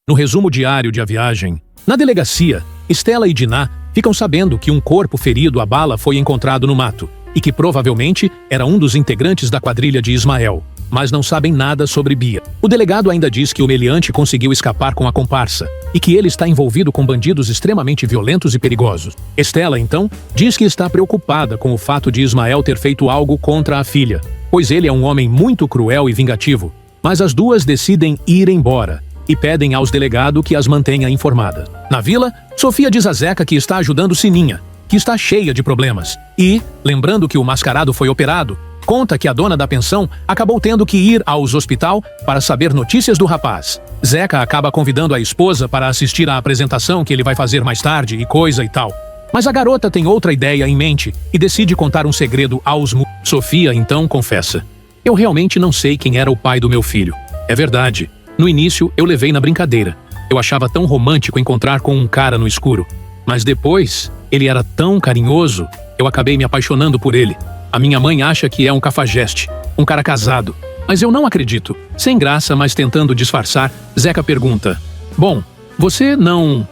No resumo diário de A Viagem, na delegacia, Stella e Dinah ficam sabendo que um corpo ferido a bala foi encontrado no mato e que provavelmente era um dos integrantes da quadrilha de Ismael, mas não sabem nada sobre Bia. O delegado ainda diz que o meliante conseguiu escapar com a comparsa e que ele está envolvido com bandidos extremamente violentos e perigosos. Stella, então, diz que está preocupada com o fato de Ismael ter feito algo contra a filha, pois ele é um homem muito cruel e vingativo, mas as duas decidem ir embora e pedem aos delegados que as mantenha informada. Na vila, Sofia diz a Zeca que está ajudando Sininha, que está cheia de problemas. E, lembrando que o mascarado foi operado, conta que a dona da pensão acabou tendo que ir aos hospital para saber notícias do rapaz. Zeca acaba convidando a esposa para assistir à apresentação que ele vai fazer mais tarde e coisa e tal. Mas a garota tem outra ideia em mente e decide contar um segredo aos Sofia então confessa: "Eu realmente não sei quem era o pai do meu filho. É verdade. No início, eu levei na brincadeira. Eu achava tão romântico encontrar com um cara no escuro. Mas depois, ele era tão carinhoso, eu acabei me apaixonando por ele. A minha mãe acha que é um cafajeste, um cara casado. Mas eu não acredito." Sem graça, mas tentando disfarçar, Zeca pergunta: "Bom, você não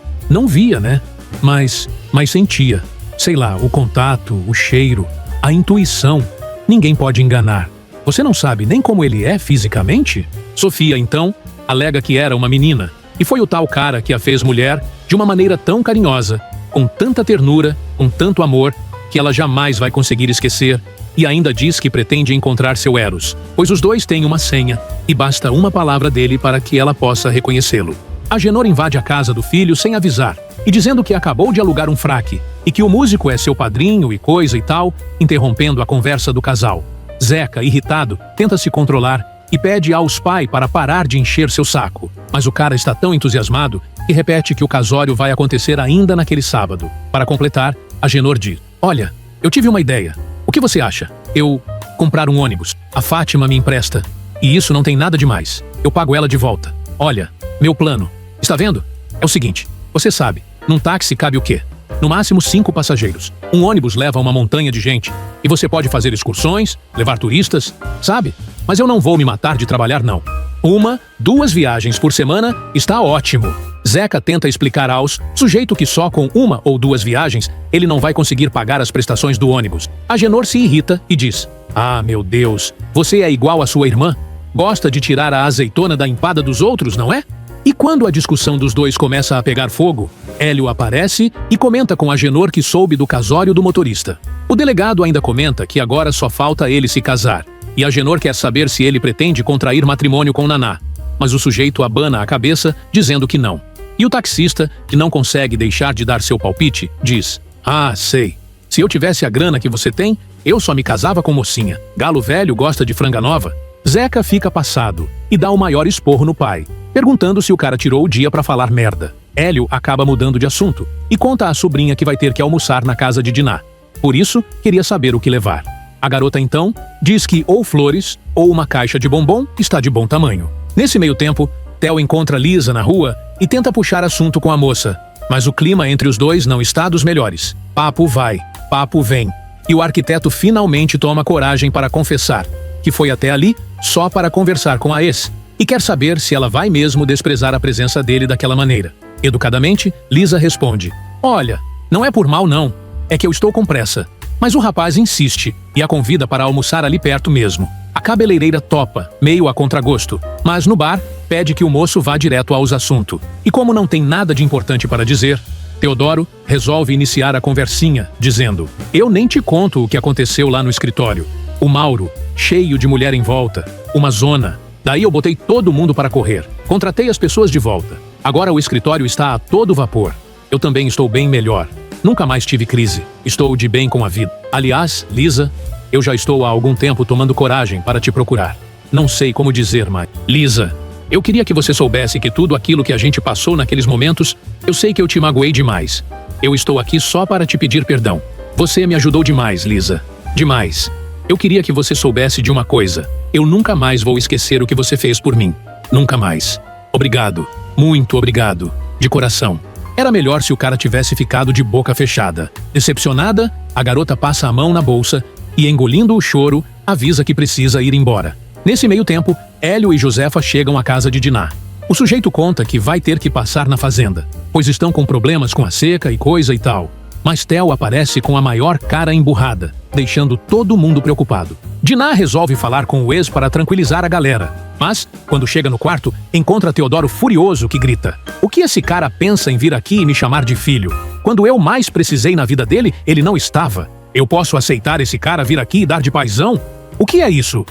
via, né? Mas sentia. Sei lá, o contato, o cheiro, a intuição. Ninguém pode enganar. Você não sabe nem como ele é fisicamente?" Sofia, então, alega que era uma menina, e foi o tal cara que a fez mulher de uma maneira tão carinhosa, com tanta ternura, com tanto amor, que ela jamais vai conseguir esquecer, e ainda diz que pretende encontrar seu Eros, pois os dois têm uma senha, e basta uma palavra dele para que ela possa reconhecê-lo. Agenor invade a casa do filho sem avisar, e dizendo que acabou de alugar um fraque, e que o músico é seu padrinho e coisa e tal, interrompendo a conversa do casal. Zeca, irritado, tenta se controlar e pede aos pais para parar de encher seu saco. Mas o cara está tão entusiasmado que repete que o casório vai acontecer ainda naquele sábado. Para completar, Agenor diz: "Olha, eu tive uma ideia. O que você acha? Eu comprar um ônibus. A Fátima me empresta. E isso não tem nada demais. Eu pago ela de volta. Olha, meu plano. Está vendo? É o seguinte, você sabe, num táxi cabe o quê? No máximo 5 passageiros. Um ônibus leva uma montanha de gente. E você pode fazer excursões, levar turistas, sabe? Mas eu não vou me matar de trabalhar, não. 1, 2 viagens por semana está ótimo." Zeca tenta explicar aos sujeito que só com 1 ou 2 viagens ele não vai conseguir pagar as prestações do ônibus. Agenor se irrita e diz: "Ah, meu Deus, você é igual à sua irmã? Gosta de tirar a azeitona da empada dos outros, não é?" E quando a discussão dos dois começa a pegar fogo, Hélio aparece e comenta com Agenor que soube do casório do motorista. O delegado ainda comenta que agora só falta ele se casar, e Agenor quer saber se ele pretende contrair matrimônio com Naná. Mas o sujeito abana a cabeça, dizendo que não. E o taxista, que não consegue deixar de dar seu palpite, diz: "Ah, sei. Se eu tivesse a grana que você tem, eu só me casava com mocinha. Galo velho gosta de franga nova." Zeca fica passado e dá o maior esporro no pai, perguntando se o cara tirou o dia pra falar merda. Hélio acaba mudando de assunto e conta à sobrinha que vai ter que almoçar na casa de Dinah. Por isso, queria saber o que levar. A garota, então, diz que ou flores ou uma caixa de bombom está de bom tamanho. Nesse meio tempo, Theo encontra Lisa na rua e tenta puxar assunto com a moça, mas o clima entre os dois não está dos melhores. Papo vai, papo vem, e o arquiteto finalmente toma coragem para confessar que foi até ali só para conversar com a ex, e quer saber se ela vai mesmo desprezar a presença dele daquela maneira. Educadamente, Lisa responde: "Olha, não é por mal não, é que eu estou com pressa." Mas o rapaz insiste e a convida para almoçar ali perto mesmo. A cabeleireira topa, meio a contragosto, mas no bar pede que o moço vá direto aos assuntos. E como não tem nada de importante para dizer, Teodoro resolve iniciar a conversinha, dizendo: "Eu nem te conto o que aconteceu lá no escritório. O Mauro, cheio de mulher em volta, uma zona. Daí eu botei todo mundo para correr. Contratei as pessoas de volta. Agora o escritório está a todo vapor. Eu também estou bem melhor. Nunca mais tive crise. Estou de bem com a vida. Aliás, Lisa, eu já estou há algum tempo tomando coragem para te procurar. Não sei como dizer, mas... Lisa, eu queria que você soubesse que tudo aquilo que a gente passou naqueles momentos, eu sei que eu te magoei demais. Eu estou aqui só para te pedir perdão. Você me ajudou demais, Lisa. Demais. Eu queria que você soubesse de uma coisa. Eu nunca mais vou esquecer o que você fez por mim. Nunca mais. Obrigado. Muito obrigado. De coração." Era melhor se o cara tivesse ficado de boca fechada. Decepcionada, a garota passa a mão na bolsa e, engolindo o choro, avisa que precisa ir embora. Nesse meio tempo, Hélio e Josefa chegam à casa de Dinah. O sujeito conta que vai ter que passar na fazenda, pois estão com problemas com a seca e coisa e tal. Mas Theo aparece com a maior cara emburrada, deixando todo mundo preocupado. Dinah resolve falar com o ex para tranquilizar a galera, mas, quando chega no quarto, encontra Teodoro furioso que grita: "O que esse cara pensa em vir aqui e me chamar de filho? Quando eu mais precisei na vida dele, ele não estava. Eu posso aceitar esse cara vir aqui e dar de paizão? O que é isso?"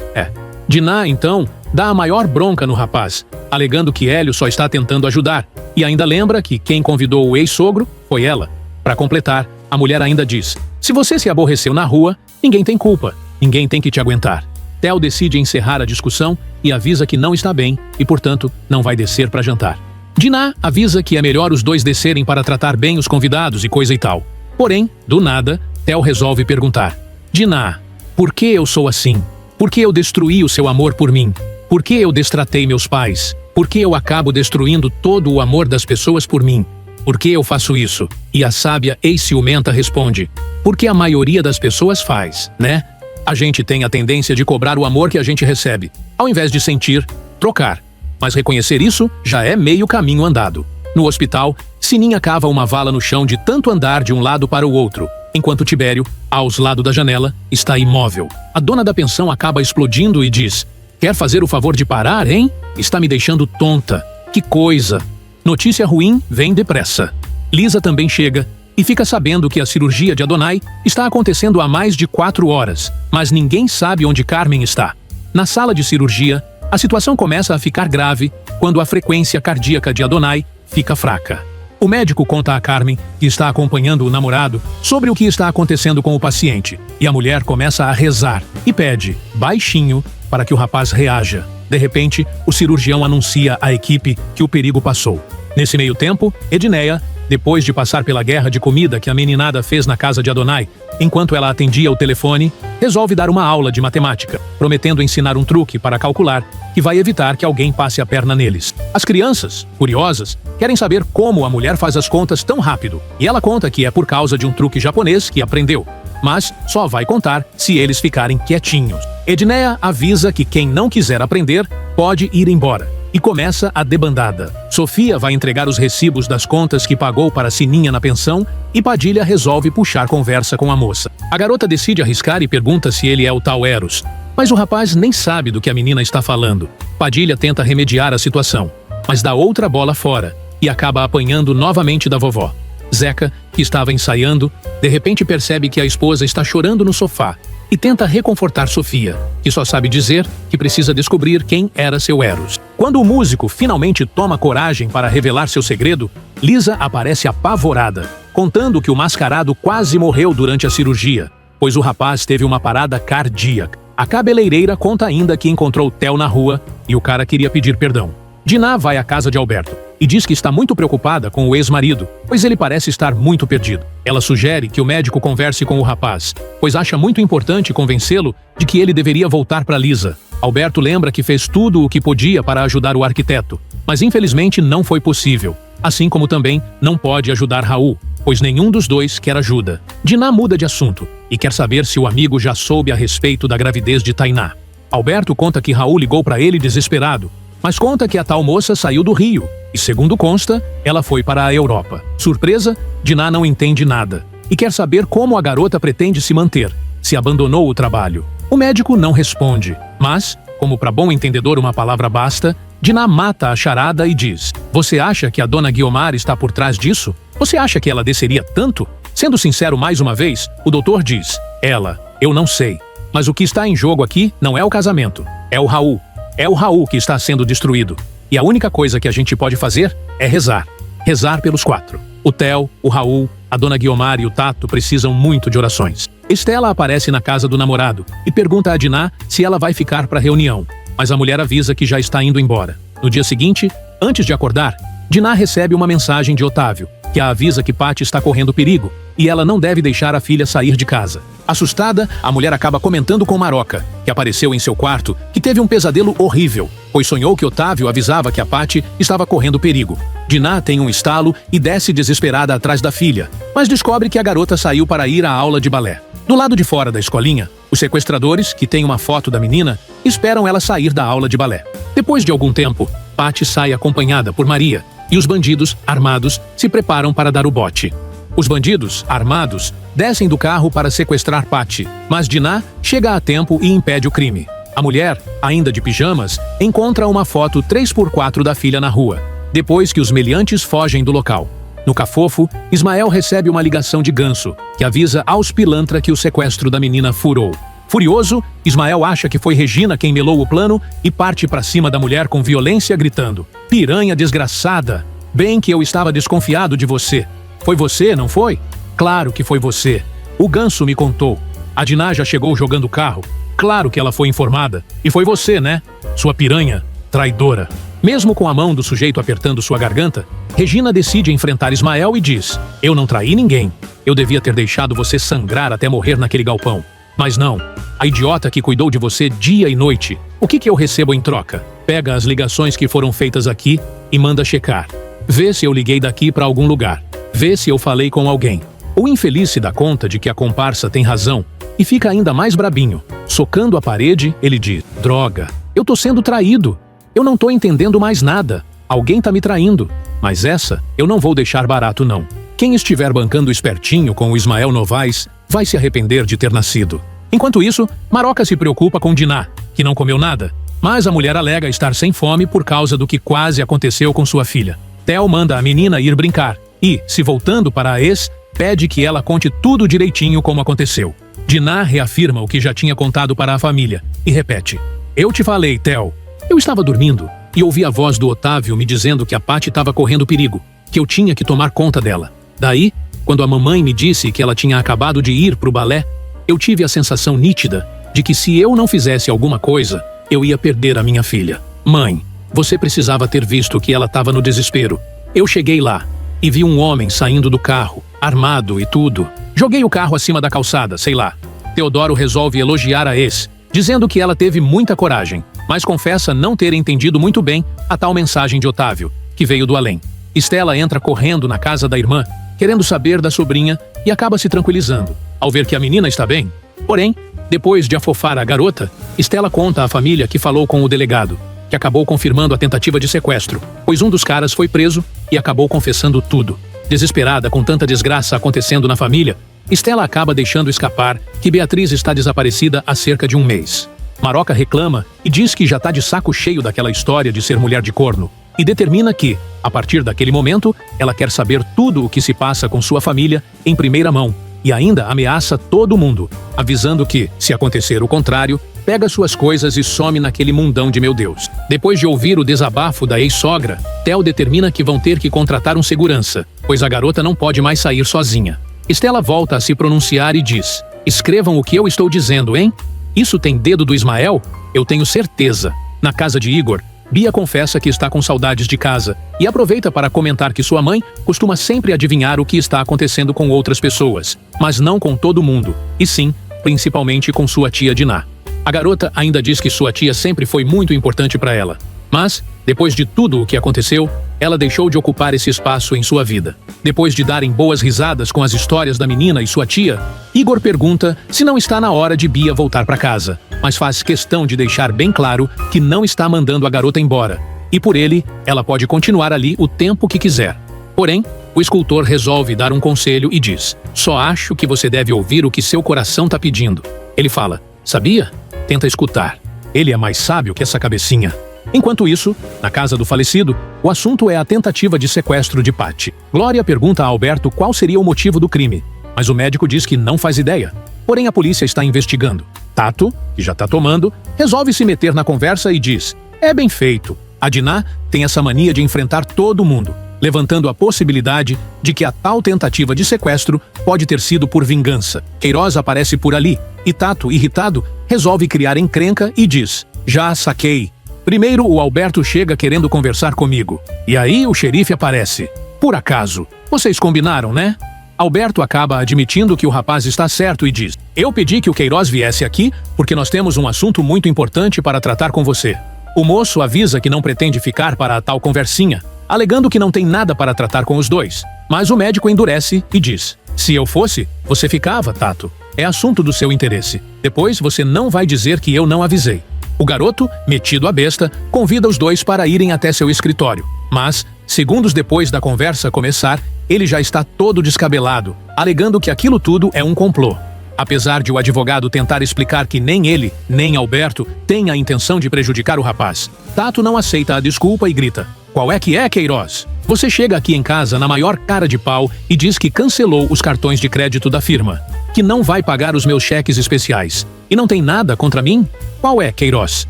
Dinah, então, dá a maior bronca no rapaz, alegando que Hélio só está tentando ajudar, e ainda lembra que quem convidou o ex-sogro foi ela. Para completar, a mulher ainda diz: "Se você se aborreceu na rua, ninguém tem culpa, ninguém tem que te aguentar." Theo decide encerrar a discussão e avisa que não está bem e, portanto, não vai descer para jantar. Dinah avisa que é melhor os dois descerem para tratar bem os convidados e coisa e tal. Porém, do nada, Theo resolve perguntar: "Dinah, por que eu sou assim? Por que eu destruí o seu amor por mim? Por que eu destratei meus pais? Por que eu acabo destruindo todo o amor das pessoas por mim? Por que eu faço isso?" E a sábia ex-ciumenta responde: "Porque a maioria das pessoas faz, né? A gente tem a tendência de cobrar o amor que a gente recebe, ao invés de sentir, trocar. Mas reconhecer isso já é meio caminho andado." No hospital, Sininha cava uma vala no chão de tanto andar de um lado para o outro, enquanto Tibério, aos lados da janela, está imóvel. A dona da pensão acaba explodindo e diz: "Quer fazer o favor de parar, hein? Está me deixando tonta. Que coisa!" Notícia ruim vem depressa. Lisa também chega e fica sabendo que a cirurgia de Adonai está acontecendo há mais de 4 horas, mas ninguém sabe onde Carmen está. Na sala de cirurgia, a situação começa a ficar grave quando a frequência cardíaca de Adonai fica fraca. O médico conta a Carmen, que está acompanhando o namorado, sobre o que está acontecendo com o paciente, e a mulher começa a rezar e pede, baixinho, para que o rapaz reaja. De repente, o cirurgião anuncia à equipe que o perigo passou. Nesse meio tempo, Edneia, depois de passar pela guerra de comida que a meninada fez na casa de Adonai, enquanto ela atendia o telefone, resolve dar uma aula de matemática, prometendo ensinar um truque para calcular que vai evitar que alguém passe a perna neles. As crianças, curiosas, querem saber como a mulher faz as contas tão rápido, e ela conta que é por causa de um truque japonês que aprendeu, mas só vai contar se eles ficarem quietinhos. Edneia avisa que quem não quiser aprender pode ir embora, e começa a debandada. Sofia vai entregar os recibos das contas que pagou para Sininha na pensão e Padilha resolve puxar conversa com a moça. A garota decide arriscar e pergunta se ele é o tal Eros, mas o rapaz nem sabe do que a menina está falando. Padilha tenta remediar a situação, mas dá outra bola fora e acaba apanhando novamente da vovó. Zeca, que estava ensaiando, de repente percebe que a esposa está chorando no sofá e tenta reconfortar Sofia, que só sabe dizer que precisa descobrir quem era seu Eros. Quando o músico finalmente toma coragem para revelar seu segredo, Lisa aparece apavorada, contando que o mascarado quase morreu durante a cirurgia, pois o rapaz teve uma parada cardíaca. A cabeleireira conta ainda que encontrou Theo na rua e o cara queria pedir perdão. Dinah vai à casa de Alberto e diz que está muito preocupada com o ex-marido, pois ele parece estar muito perdido. Ela sugere que o médico converse com o rapaz, pois acha muito importante convencê-lo de que ele deveria voltar para Lisa. Alberto lembra que fez tudo o que podia para ajudar o arquiteto, mas infelizmente não foi possível, assim como também não pode ajudar Raul, pois nenhum dos dois quer ajuda. Dinah muda de assunto e quer saber se o amigo já soube a respeito da gravidez de Tainá. Alberto conta que Raul ligou para ele desesperado, mas conta que a tal moça saiu do Rio e, segundo consta, ela foi para a Europa. Surpresa, Dinah não entende nada e quer saber como a garota pretende se manter, se abandonou o trabalho. O médico não responde, mas, como para bom entendedor uma palavra basta, Dinah mata a charada e diz: "Você acha que a dona Guiomar está por trás disso? Você acha que ela desceria tanto?" Sendo sincero mais uma vez, o doutor diz: "Ela, eu não sei. Mas o que está em jogo aqui não é o casamento, é o Raul. É o Raul que está sendo destruído. E a única coisa que a gente pode fazer é rezar. Rezar pelos 4. O Theo, o Raul, a dona Guiomar e o Tato precisam muito de orações." Estela aparece na casa do namorado e pergunta a Dinah se ela vai ficar para a reunião, mas a mulher avisa que já está indo embora. No dia seguinte, antes de acordar, Dinah recebe uma mensagem de Otávio, que a avisa que Paty está correndo perigo e ela não deve deixar a filha sair de casa. Assustada, a mulher acaba comentando com Maroca, que apareceu em seu quarto, que teve um pesadelo horrível, pois sonhou que Otávio avisava que a Paty estava correndo perigo. Dinah tem um estalo e desce desesperada atrás da filha, mas descobre que a garota saiu para ir à aula de balé. Do lado de fora da escolinha, os sequestradores, que têm uma foto da menina, esperam ela sair da aula de balé. Depois de algum tempo, Patty sai acompanhada por Maria, e os bandidos, armados, se preparam para dar o bote. Os bandidos, armados, descem do carro para sequestrar Patty, mas Dinah chega a tempo e impede o crime. A mulher, ainda de pijamas, encontra uma foto 3x4 da filha na rua, depois que os meliantes fogem do local. No cafofo, Ismael recebe uma ligação de Ganso, que avisa aos pilantra que o sequestro da menina furou. Furioso, Ismael acha que foi Regina quem melou o plano e parte para cima da mulher com violência, gritando: "Piranha desgraçada! Bem que eu estava desconfiado de você. Foi você, não foi? Claro que foi você. O Ganso me contou. A Dinah já chegou jogando o carro. Claro que ela foi informada. E foi você, né? Sua piranha traidora." Mesmo com a mão do sujeito apertando sua garganta, Regina decide enfrentar Ismael e diz: "Eu não traí ninguém. Eu devia ter deixado você sangrar até morrer naquele galpão. Mas não. A idiota que cuidou de você dia e noite. O que eu recebo em troca? Pega as ligações que foram feitas aqui e manda checar. Vê se eu liguei daqui para algum lugar. Vê se eu falei com alguém." O infeliz se dá conta de que a comparsa tem razão e fica ainda mais brabinho. Socando a parede, ele diz: "Droga, eu tô sendo traído. Eu não tô entendendo mais nada. Alguém tá me traindo. Mas essa eu não vou deixar barato, não. Quem estiver bancando espertinho com o Ismael Novaes vai se arrepender de ter nascido." Enquanto isso, Maroca se preocupa com Dinah, que não comeu nada, mas a mulher alega estar sem fome por causa do que quase aconteceu com sua filha. Theo manda a menina ir brincar e, se voltando para a ex, pede que ela conte tudo direitinho como aconteceu. Dinah reafirma o que já tinha contado para a família e repete: "Eu te falei, Theo. Eu estava dormindo e ouvi a voz do Otávio me dizendo que a Patty estava correndo perigo, que eu tinha que tomar conta dela. Daí, quando a mamãe me disse que ela tinha acabado de ir pro balé, eu tive a sensação nítida de que se eu não fizesse alguma coisa, eu ia perder a minha filha. Mãe, você precisava ter visto que ela estava no desespero. Eu cheguei lá e vi um homem saindo do carro, armado e tudo. Joguei o carro acima da calçada, sei lá." Teodoro resolve elogiar a ex, dizendo que ela teve muita coragem, mas confessa não ter entendido muito bem a tal mensagem de Otávio, que veio do além. Estela entra correndo na casa da irmã, querendo saber da sobrinha, e acaba se tranquilizando, ao ver que a menina está bem. Porém, depois de afofar a garota, Estela conta à família que falou com o delegado, que acabou confirmando a tentativa de sequestro, pois um dos caras foi preso e acabou confessando tudo. Desesperada com tanta desgraça acontecendo na família, Estela acaba deixando escapar que Beatriz está desaparecida há cerca de um mês. Maroca reclama e diz que já está de saco cheio daquela história de ser mulher de corno, e determina que, a partir daquele momento, ela quer saber tudo o que se passa com sua família em primeira mão, e ainda ameaça todo mundo, avisando que, se acontecer o contrário, pega suas coisas e some naquele mundão de meu Deus. Depois de ouvir o desabafo da ex-sogra, Theo determina que vão ter que contratar um segurança, pois a garota não pode mais sair sozinha. Estela volta a se pronunciar e diz: "Escrevam o que eu estou dizendo, hein? Isso tem dedo do Ismael? Eu tenho certeza." Na casa de Igor, Bia confessa que está com saudades de casa e aproveita para comentar que sua mãe costuma sempre adivinhar o que está acontecendo com outras pessoas, mas não com todo mundo, e sim, principalmente com sua tia Dinah. A garota ainda diz que sua tia sempre foi muito importante para ela, mas, depois de tudo o que aconteceu, ela deixou de ocupar esse espaço em sua vida. Depois de darem boas risadas com as histórias da menina e sua tia, Igor pergunta se não está na hora de Bia voltar para casa, mas faz questão de deixar bem claro que não está mandando a garota embora, e por ele, ela pode continuar ali o tempo que quiser. Porém, o escultor resolve dar um conselho e diz: "Só acho que você deve ouvir o que seu coração tá pedindo." Ele fala: "Sabia? Tenta escutar. Ele é mais sábio que essa cabecinha." Enquanto isso, na casa do falecido, o assunto é a tentativa de sequestro de Patty. Glória pergunta a Alberto qual seria o motivo do crime, mas o médico diz que não faz ideia. Porém, a polícia está investigando. Tato, que já está tomando, resolve se meter na conversa e diz: "É bem feito. A Dinah tem essa mania de enfrentar todo mundo, levantando a possibilidade de que a tal tentativa de sequestro pode ter sido por vingança." Queiroz aparece por ali, e Tato, irritado, resolve criar encrenca e diz: "Já saquei. Primeiro o Alberto chega querendo conversar comigo, e aí o xerife aparece. Por acaso, vocês combinaram, né?" Alberto acaba admitindo que o rapaz está certo e diz: "Eu pedi que o Queiroz viesse aqui porque nós temos um assunto muito importante para tratar com você." O moço avisa que não pretende ficar para a tal conversinha, alegando que não tem nada para tratar com os dois. Mas o médico endurece e diz: "Se eu fosse, você ficava, Tato. É assunto do seu interesse. Depois você não vai dizer que eu não avisei." O garoto, metido à besta, convida os dois para irem até seu escritório. Mas, segundos depois da conversa começar, ele já está todo descabelado, alegando que aquilo tudo é um complô. Apesar de o advogado tentar explicar que nem ele, nem Alberto, têm a intenção de prejudicar o rapaz, Tato não aceita a desculpa e grita: "Qual é que é, Queiroz? Você chega aqui em casa na maior cara de pau e diz que cancelou os cartões de crédito da firma, que não vai pagar os meus cheques especiais, e não tem nada contra mim? Qual é, Queiroz?"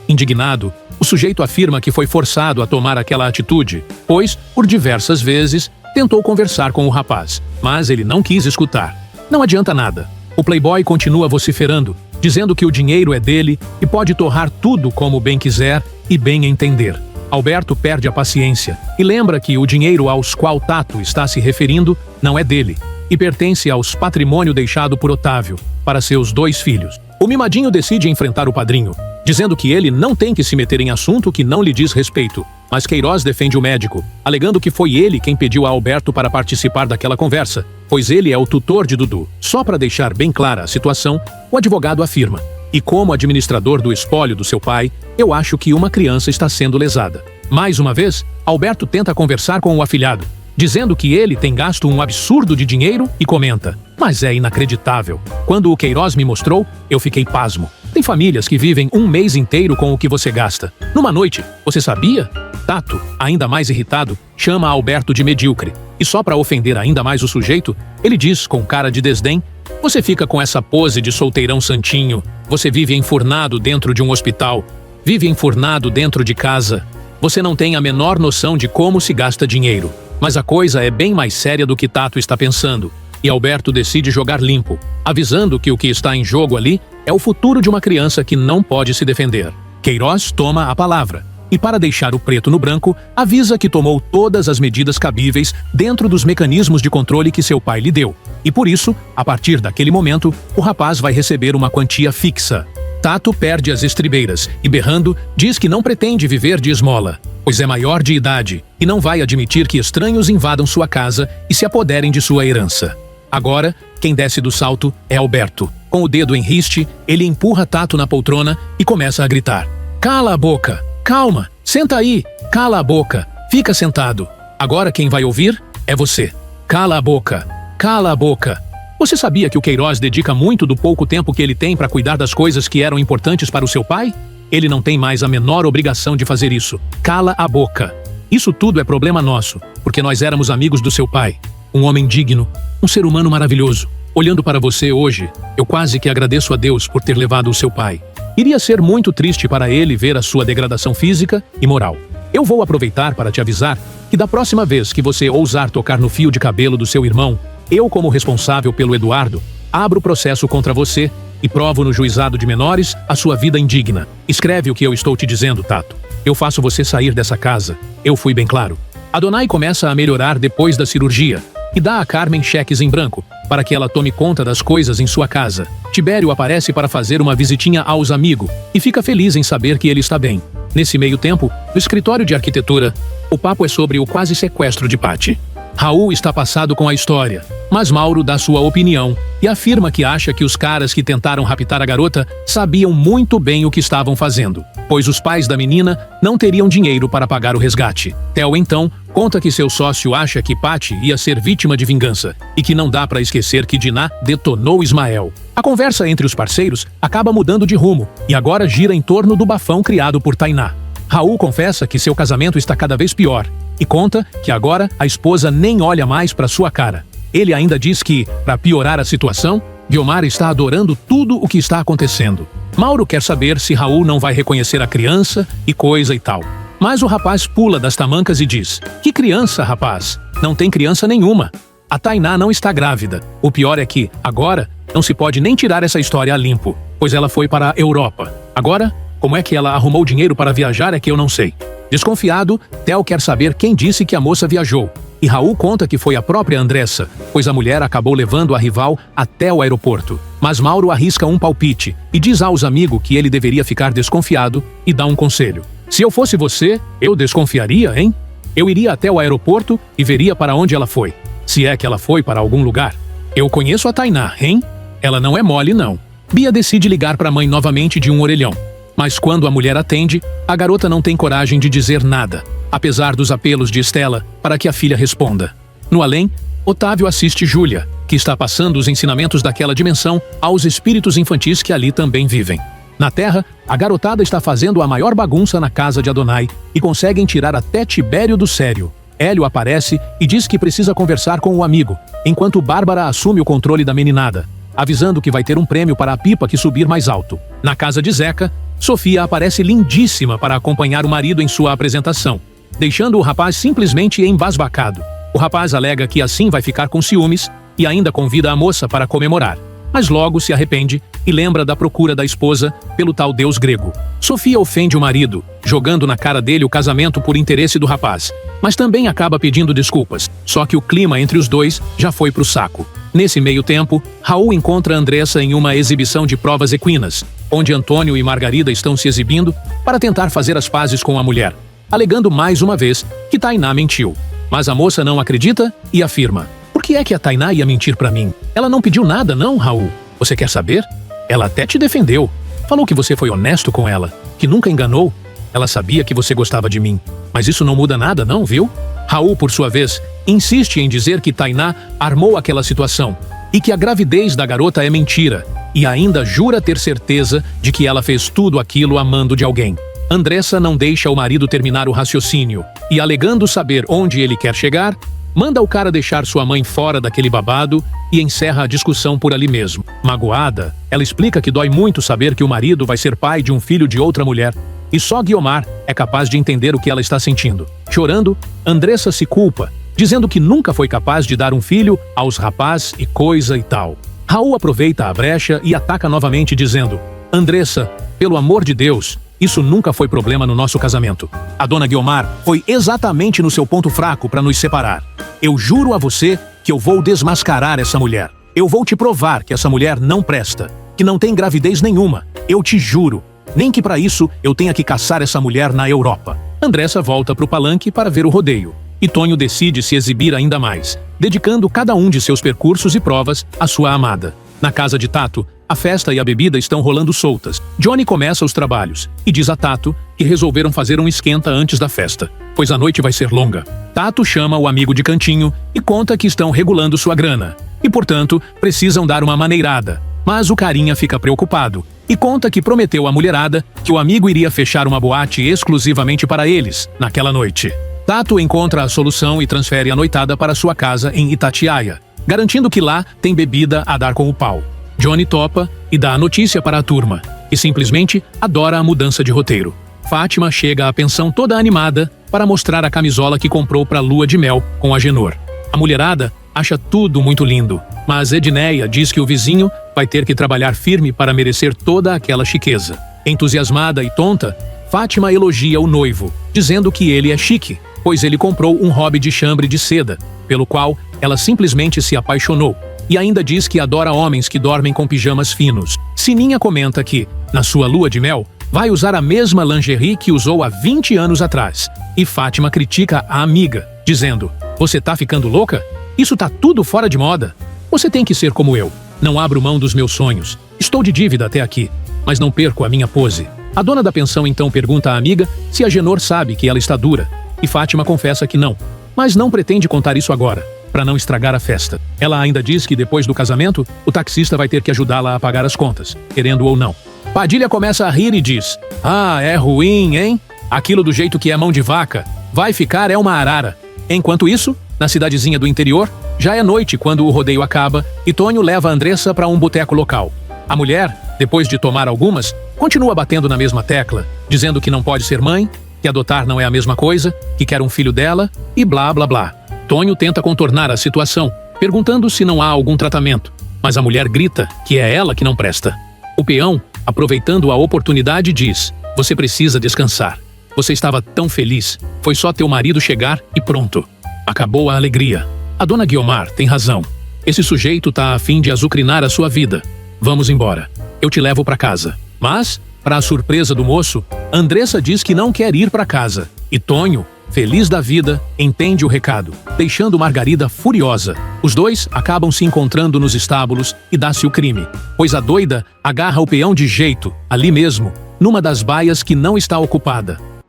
Indignado, o sujeito afirma que foi forçado a tomar aquela atitude, pois, por diversas vezes, tentou conversar com o rapaz, mas ele não quis escutar. Não adianta nada. O playboy continua vociferando, dizendo que o dinheiro é dele e pode torrar tudo como bem quiser e bem entender. Alberto perde a paciência e lembra que o dinheiro aos qual Tato está se referindo não é dele e pertence aos patrimônio deixado por Otávio para seus 2 filhos. O mimadinho decide enfrentar o padrinho, dizendo que ele não tem que se meter em assunto que não lhe diz respeito, mas Queiroz defende o médico, alegando que foi ele quem pediu a Alberto para participar daquela conversa, pois ele é o tutor de Dudu. Só para deixar bem clara a situação, o advogado afirma: "E como administrador do espólio do seu pai, eu acho que uma criança está sendo lesada." Mais uma vez, Alberto tenta conversar com o afilhado, dizendo que ele tem gasto um absurdo de dinheiro e comenta: "Mas é inacreditável. Quando o Queiroz me mostrou, eu fiquei pasmo. Tem famílias que vivem um mês inteiro com o que você gasta. Numa noite, você sabia?" Tato, ainda mais irritado, chama Alberto de medíocre. E só para ofender ainda mais o sujeito, ele diz com cara de desdém: "Você fica com essa pose de solteirão santinho. Você vive enfurnado dentro de um hospital. Vive enfurnado dentro de casa. Você não tem a menor noção de como se gasta dinheiro." Mas a coisa é bem mais séria do que Tato está pensando. E Alberto decide jogar limpo, avisando que o que está em jogo ali é o futuro de uma criança que não pode se defender. Queiroz toma a palavra e, para deixar o preto no branco, avisa que tomou todas as medidas cabíveis dentro dos mecanismos de controle que seu pai lhe deu. E por isso, a partir daquele momento, o rapaz vai receber uma quantia fixa. Tato perde as estribeiras e, berrando, diz que não pretende viver de esmola, pois é maior de idade e não vai admitir que estranhos invadam sua casa e se apoderem de sua herança. Agora, quem desce do salto é Alberto. Com o dedo em riste, ele empurra Tato na poltrona e começa a gritar: "Cala a boca! Calma! Senta aí! Cala a boca! Fica sentado! Agora quem vai ouvir é você! Cala a boca! Cala a boca! Você sabia que o Queiroz dedica muito do pouco tempo que ele tem para cuidar das coisas que eram importantes para o seu pai? Ele não tem mais a menor obrigação de fazer isso. Cala a boca! Isso tudo é problema nosso, porque nós éramos amigos do seu pai. Um homem digno, um ser humano maravilhoso. Olhando para você hoje, eu quase que agradeço a Deus por ter levado o seu pai. Iria ser muito triste para ele ver a sua degradação física e moral. Eu vou aproveitar para te avisar que da próxima vez que você ousar tocar no fio de cabelo do seu irmão, eu, como responsável pelo Eduardo, abro o processo contra você e provo no juizado de menores a sua vida indigna. Escreve o que eu estou te dizendo, Tato. Eu faço você sair dessa casa. Eu fui bem claro. Adonai começa a melhorar depois da cirurgia e dá a Carmen cheques em branco para que ela tome conta das coisas em sua casa. Tibério aparece para fazer uma visitinha aos amigos e fica feliz em saber que ele está bem. Nesse meio tempo, no escritório de arquitetura, o papo é sobre o quase sequestro de Patty. Raul está passado com a história, mas Mauro dá sua opinião e afirma que acha que os caras que tentaram raptar a garota sabiam muito bem o que estavam fazendo, pois os pais da menina não teriam dinheiro para pagar o resgate. Theo, então, conta que seu sócio acha que Patty ia ser vítima de vingança e que não dá para esquecer que Diná detonou Ismael. A conversa entre os parceiros acaba mudando de rumo e agora gira em torno do bafão criado por Tainá. Raul confessa que seu casamento está cada vez pior e conta que agora a esposa nem olha mais para sua cara. Ele ainda diz que, para piorar a situação, Guiomar está adorando tudo o que está acontecendo. Mauro quer saber se Raul não vai reconhecer a criança e coisa e tal. Mas o rapaz pula das tamancas e diz: "Que criança, rapaz? Não tem criança nenhuma. A Tainá não está grávida. O pior é que, agora, não se pode nem tirar essa história a limpo, pois ela foi para a Europa. Agora, como é que ela arrumou dinheiro para viajar é que eu não sei." Desconfiado, Theo quer saber quem disse que a moça viajou. E Raul conta que foi a própria Andressa, pois a mulher acabou levando a rival até o aeroporto. Mas Mauro arrisca um palpite e diz aos amigos que ele deveria ficar desconfiado e dá um conselho. "Se eu fosse você, eu desconfiaria, hein? Eu iria até o aeroporto e veria para onde ela foi. Se é que ela foi para algum lugar. Eu conheço a Tainá, hein? Ela não é mole, não." Bia decide ligar para a mãe novamente de um orelhão. Mas quando a mulher atende, a garota não tem coragem de dizer nada, apesar dos apelos de Stella para que a filha responda. No além, Otávio assiste Júlia, que está passando os ensinamentos daquela dimensão aos espíritos infantis que ali também vivem. Na Terra, a garotada está fazendo a maior bagunça na casa de Adonai e conseguem tirar até Tibério do sério. Hélio aparece e diz que precisa conversar com o amigo, enquanto Bárbara assume o controle da meninada, avisando que vai ter um prêmio para a pipa que subir mais alto. Na casa de Zeca, Sofia aparece lindíssima para acompanhar o marido em sua apresentação, deixando o rapaz simplesmente embasbacado. O rapaz alega que assim vai ficar com ciúmes e ainda convida a moça para comemorar, mas logo se arrepende e lembra da procura da esposa pelo tal deus grego. Sofia ofende o marido, jogando na cara dele o casamento por interesse do rapaz, mas também acaba pedindo desculpas, só que o clima entre os dois já foi pro saco. Nesse meio tempo, Raul encontra Andressa em uma exibição de provas equinas, onde Antônio e Margarida estão se exibindo para tentar fazer as pazes com a mulher, alegando mais uma vez que Tainá mentiu. Mas a moça não acredita e afirma: "Por que é que a Tainá ia mentir pra mim? Ela não pediu nada não, Raul. Você quer saber? Ela até te defendeu. Falou que você foi honesto com ela, que nunca enganou. Ela sabia que você gostava de mim. Mas isso não muda nada não, viu?" Raul, por sua vez, insiste em dizer que Tainá armou aquela situação e que a gravidez da garota é mentira, e ainda jura ter certeza de que ela fez tudo aquilo a mando de alguém. Andressa não deixa o marido terminar o raciocínio e, alegando saber onde ele quer chegar, manda o cara deixar sua mãe fora daquele babado e encerra a discussão por ali mesmo. Magoada, ela explica que dói muito saber que o marido vai ser pai de um filho de outra mulher, e só Guiomar é capaz de entender o que ela está sentindo. Chorando, Andressa se culpa, dizendo que nunca foi capaz de dar um filho aos rapazes e coisa e tal. Raul aproveita a brecha e ataca novamente dizendo: "Andressa, pelo amor de Deus, isso nunca foi problema no nosso casamento. A dona Guiomar foi exatamente no seu ponto fraco para nos separar. Eu juro a você que eu vou desmascarar essa mulher. Eu vou te provar que essa mulher não presta, que não tem gravidez nenhuma. Eu te juro. Nem que para isso eu tenha que caçar essa mulher na Europa." Andressa volta pro palanque para ver o rodeio, e Tonho decide se exibir ainda mais, dedicando cada um de seus percursos e provas à sua amada. Na casa de Tato, a festa e a bebida estão rolando soltas. Johnny começa os trabalhos e diz a Tato que resolveram fazer um esquenta antes da festa, pois a noite vai ser longa. Tato chama o amigo de cantinho e conta que estão regulando sua grana e, portanto, precisam dar uma maneirada. Mas o carinha fica preocupado e conta que prometeu à mulherada que o amigo iria fechar uma boate exclusivamente para eles naquela noite. Tato encontra a solução e transfere a noitada para sua casa em Itatiaia, garantindo que lá tem bebida a dar com o pau. Johnny topa e dá a notícia para a turma, que simplesmente adora a mudança de roteiro. Fátima chega à pensão toda animada para mostrar a camisola que comprou para a lua de mel com Agenor. A mulherada acha tudo muito lindo, mas Edneia diz que o vizinho vai ter que trabalhar firme para merecer toda aquela chiqueza. Entusiasmada e tonta, Fátima elogia o noivo, dizendo que ele é chique, pois ele comprou um hobby de chambre de seda, pelo qual ela simplesmente se apaixonou, e ainda diz que adora homens que dormem com pijamas finos. Sininha comenta que, na sua lua de mel, vai usar a mesma lingerie que usou há 20 anos atrás, e Fátima critica a amiga, dizendo: "Você tá ficando louca? Isso tá tudo fora de moda. Você tem que ser como eu. Não abro mão dos meus sonhos. Estou de dívida até aqui, mas não perco a minha pose." A dona da pensão então pergunta à amiga se Agenor sabe que ela está dura, e Fátima confessa que não, mas não pretende contar isso agora, para não estragar a festa. Ela ainda diz que depois do casamento, o taxista vai ter que ajudá-la a pagar as contas, querendo ou não. Padilha começa a rir e diz: "Ah, é ruim, hein? Aquilo do jeito que é mão de vaca, vai ficar é uma arara." Enquanto isso, na cidadezinha do interior, já é noite quando o rodeio acaba e Tonho leva Andressa para um boteco local. A mulher, depois de tomar algumas, continua batendo na mesma tecla, dizendo que não pode ser mãe, que adotar não é a mesma coisa, que quer um filho dela e blá blá blá. Tonho tenta contornar a situação, perguntando se não há algum tratamento, mas a mulher grita que é ela que não presta. O peão, aproveitando a oportunidade, diz: "Você precisa descansar. Você estava tão feliz, foi só teu marido chegar e pronto. Acabou a alegria. A dona Guiomar tem razão. Esse sujeito tá a fim de azucrinar a sua vida. Vamos embora. Eu te levo para casa." Mas, para a surpresa do moço, Andressa diz que não quer ir para casa. E Tonho, feliz da vida, entende o recado, deixando Margarida furiosa. Os dois acabam se encontrando nos estábulos e dá-se o crime, pois a doida agarra o peão de jeito, ali mesmo, numa das baias que não está ocupada.